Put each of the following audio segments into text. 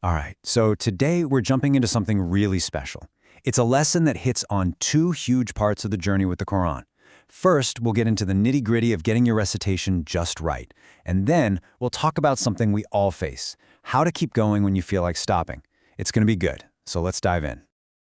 All right, so today we're jumping into something really special. It's a lesson that hits on two huge parts of the journey with the Quran. First, we'll get into the nitty-gritty of getting your recitation just right. And then we'll talk about something we all face, how to keep going when you feel like stopping. It's going to be good, so let's dive in.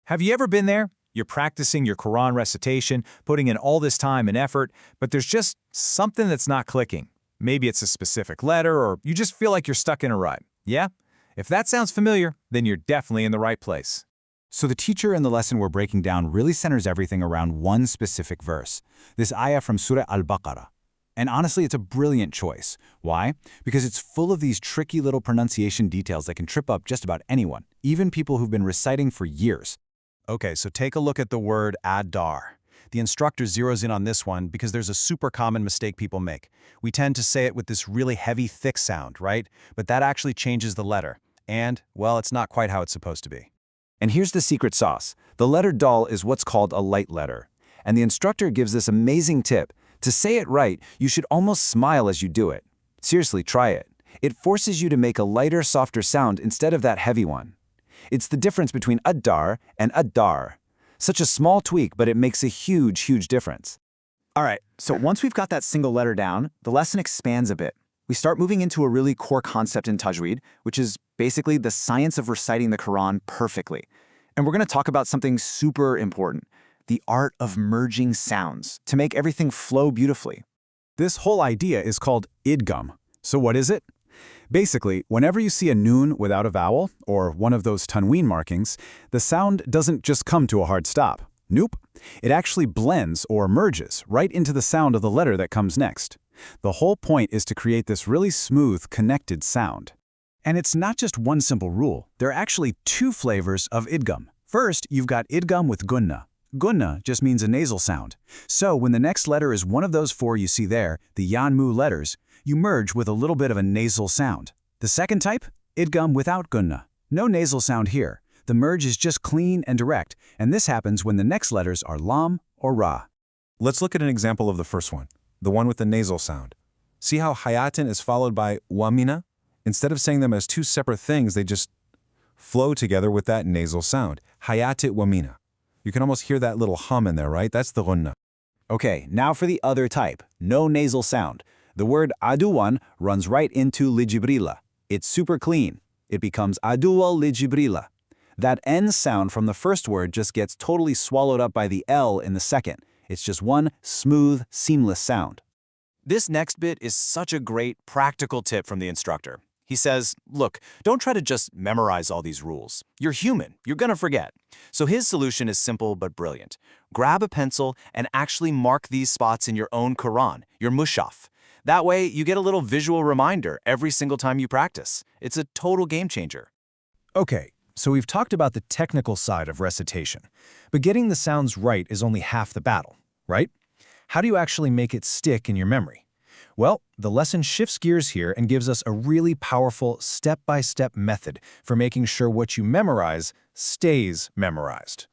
Have you ever been there? You're practicing your Quran recitation, putting in all this time and effort, but there's just something that's not clicking. Maybe it's a specific letter, or you just feel like you're stuck in a rut. Yeah? If that sounds familiar, then you're definitely in the right place. So the teacher in the lesson we're breaking down really centers everything around one specific verse, this ayah from Surah Al-Baqarah. And honestly, it's a brilliant choice. Why? Because it's full of these tricky little pronunciation details that can trip up just about anyone, even people who've been reciting for years. Okay, so take a look at the word adar. The instructor zeroes in on this one because there's a super common mistake people make. We tend to say it with this really heavy, thick sound, right? But that actually changes the letter. And, well, it's not quite how it's supposed to be. And here's the secret sauce. The letter dal is what's called a light letter. And the instructor gives this amazing tip. To say it right, you should almost smile as you do it. Seriously, try it. It forces you to make a lighter, softer sound instead of that heavy one. It's the difference between ad-dar and ad-dar. Such a small tweak, but it makes a huge, huge difference. All right, so once we've got that single letter down, the lesson expands a bit. We start moving into a really core concept in tajweed, which is basically the science of reciting the Quran perfectly. And we're going to talk about something super important, the art of merging sounds to make everything flow beautifully. This whole idea is called idgham. So what is it? Basically, whenever you see a noon without a vowel, or one of those tanween markings, the sound doesn't just come to a hard stop. Nope. It actually blends or merges right into the sound of the letter that comes next. The whole point is to create this really smooth, connected sound. And it's not just one simple rule. There are actually two flavors of idgham. First, you've got idgham with gunna. Gunna just means a nasal sound. So when the next letter is one of those four you see there, the yan-mu letters, you merge with a little bit of a nasal sound. The second type? Idgham without gunna. No nasal sound here. The merge is just clean and direct, and this happens when the next letters are lam or ra. Let's look at an example of the first one, the one with the nasal sound. See how hayatin is followed by wamina? Instead of saying them as two separate things, they just flow together with that nasal sound. Hayatit wamina. You can almost hear that little hum in there, right? That's the gunna. Okay, now for the other type, no nasal sound. The word aduwan runs right into lijibrila. It's super clean. It becomes aduwal lijibrila. That N sound from the first word just gets totally swallowed up by the L in the second. It's just one smooth, seamless sound. This next bit is such a great practical tip from the instructor. He says, look, don't try to just memorize all these rules. You're human. You're gonna forget. So his solution is simple but brilliant. Grab a pencil and actually mark these spots in your own Quran, your mushaf. That way, you get a little visual reminder every single time you practice. It's a total game changer. Okay, so we've talked about the technical side of recitation, but getting the sounds right is only half the battle, right? How do you actually make it stick in your memory? Well, the lesson shifts gears here and gives us a really powerful step-by-step method for making sure what you memorize stays memorized.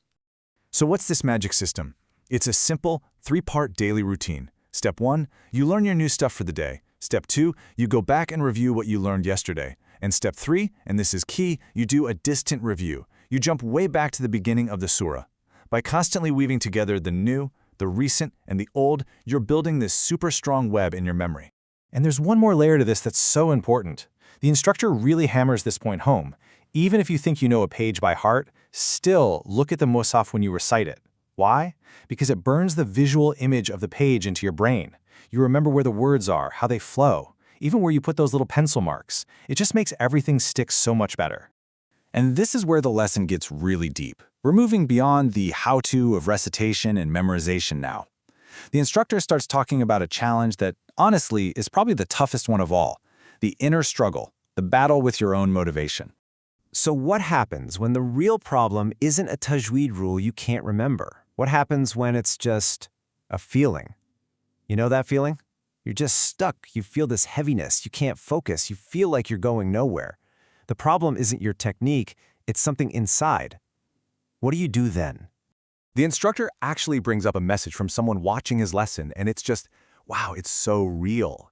So what's this magic system? It's a simple, three-part daily routine. Step 1, you learn your new stuff for the day. Step 2, you go back and review what you learned yesterday. And step 3, and this is key, you do a distant review. You jump way back to the beginning of the surah. By constantly weaving together the new, the recent, and the old, you're building this super strong web in your memory. And there's one more layer to this that's so important. The instructor really hammers this point home. Even if you think you know a page by heart, still look at the mushaf when you recite it. Why? Because it burns the visual image of the page into your brain. You remember where the words are, how they flow, even where you put those little pencil marks. It just makes everything stick so much better. And this is where the lesson gets really deep. We're moving beyond the how-to of recitation and memorization now. The instructor starts talking about a challenge that, honestly, is probably the toughest one of all, the inner struggle, the battle with your own motivation. So what happens when the real problem isn't a tajweed rule you can't remember? What happens when it's just a feeling? You know that feeling? You're just stuck. You feel this heaviness. You can't focus. You feel like you're going nowhere. The problem isn't your technique. It's something inside. What do you do then? The instructor actually brings up a message from someone watching his lesson, and it's just, wow, it's so real.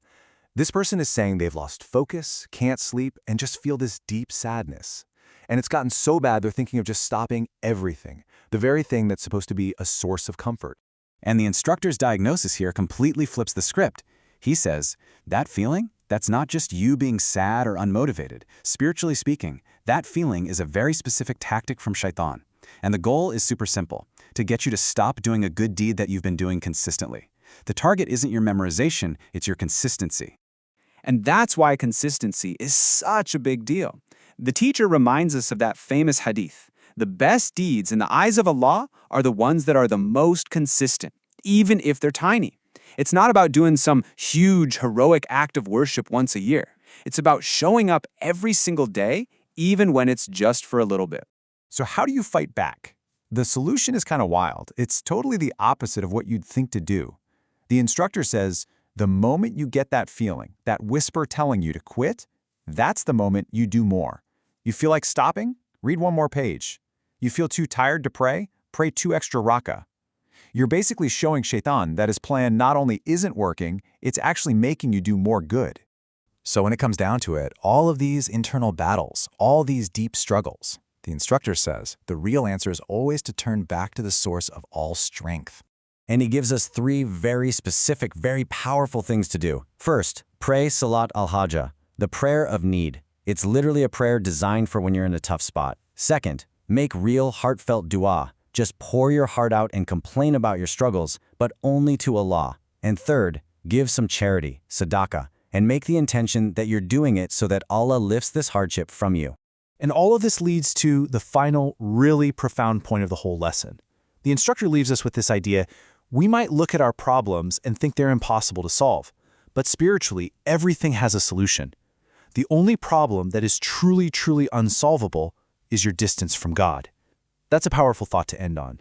This person is saying they've lost focus, can't sleep, and just feel this deep sadness. And it's gotten so bad they're thinking of just stopping everything, the very thing that's supposed to be a source of comfort. And the instructor's diagnosis here completely flips the script. He says, that feeling, that's not just you being sad or unmotivated. Spiritually speaking, that feeling is a very specific tactic from Shaitan. And the goal is super simple, to get you to stop doing a good deed that you've been doing consistently. The target isn't your memorization, it's your consistency. And that's why consistency is such a big deal. The teacher reminds us of that famous hadith. The best deeds in the eyes of Allah are the ones that are the most consistent, even if they're tiny. It's not about doing some huge, heroic act of worship once a year. It's about showing up every single day, even when it's just for a little bit. So how do you fight back? The solution is kind of wild. It's totally the opposite of what you'd think to do. The instructor says, the moment you get that feeling, that whisper telling you to quit, that's the moment you do more. You feel like stopping? Read one more page. You feel too tired to pray? Pray 2 extra rakah. You're basically showing Shaitan that his plan not only isn't working, it's actually making you do more good. So when it comes down to it, all of these internal battles, all these deep struggles, the instructor says the real answer is always to turn back to the source of all strength. And he gives us 3 very specific, very powerful things to do. First, pray Salat al-Hajjah, the prayer of need. It's literally a prayer designed for when you're in a tough spot. Second, make real, heartfelt dua. Just pour your heart out and complain about your struggles, but only to Allah. And third, give some charity, sadaqah, and make the intention that you're doing it so that Allah lifts this hardship from you. And all of this leads to the final, really profound point of the whole lesson. The instructor leaves us with this idea: we might look at our problems and think they're impossible to solve, but spiritually, everything has a solution. The only problem that is truly, truly unsolvable is your distance from God. That's a powerful thought to end on.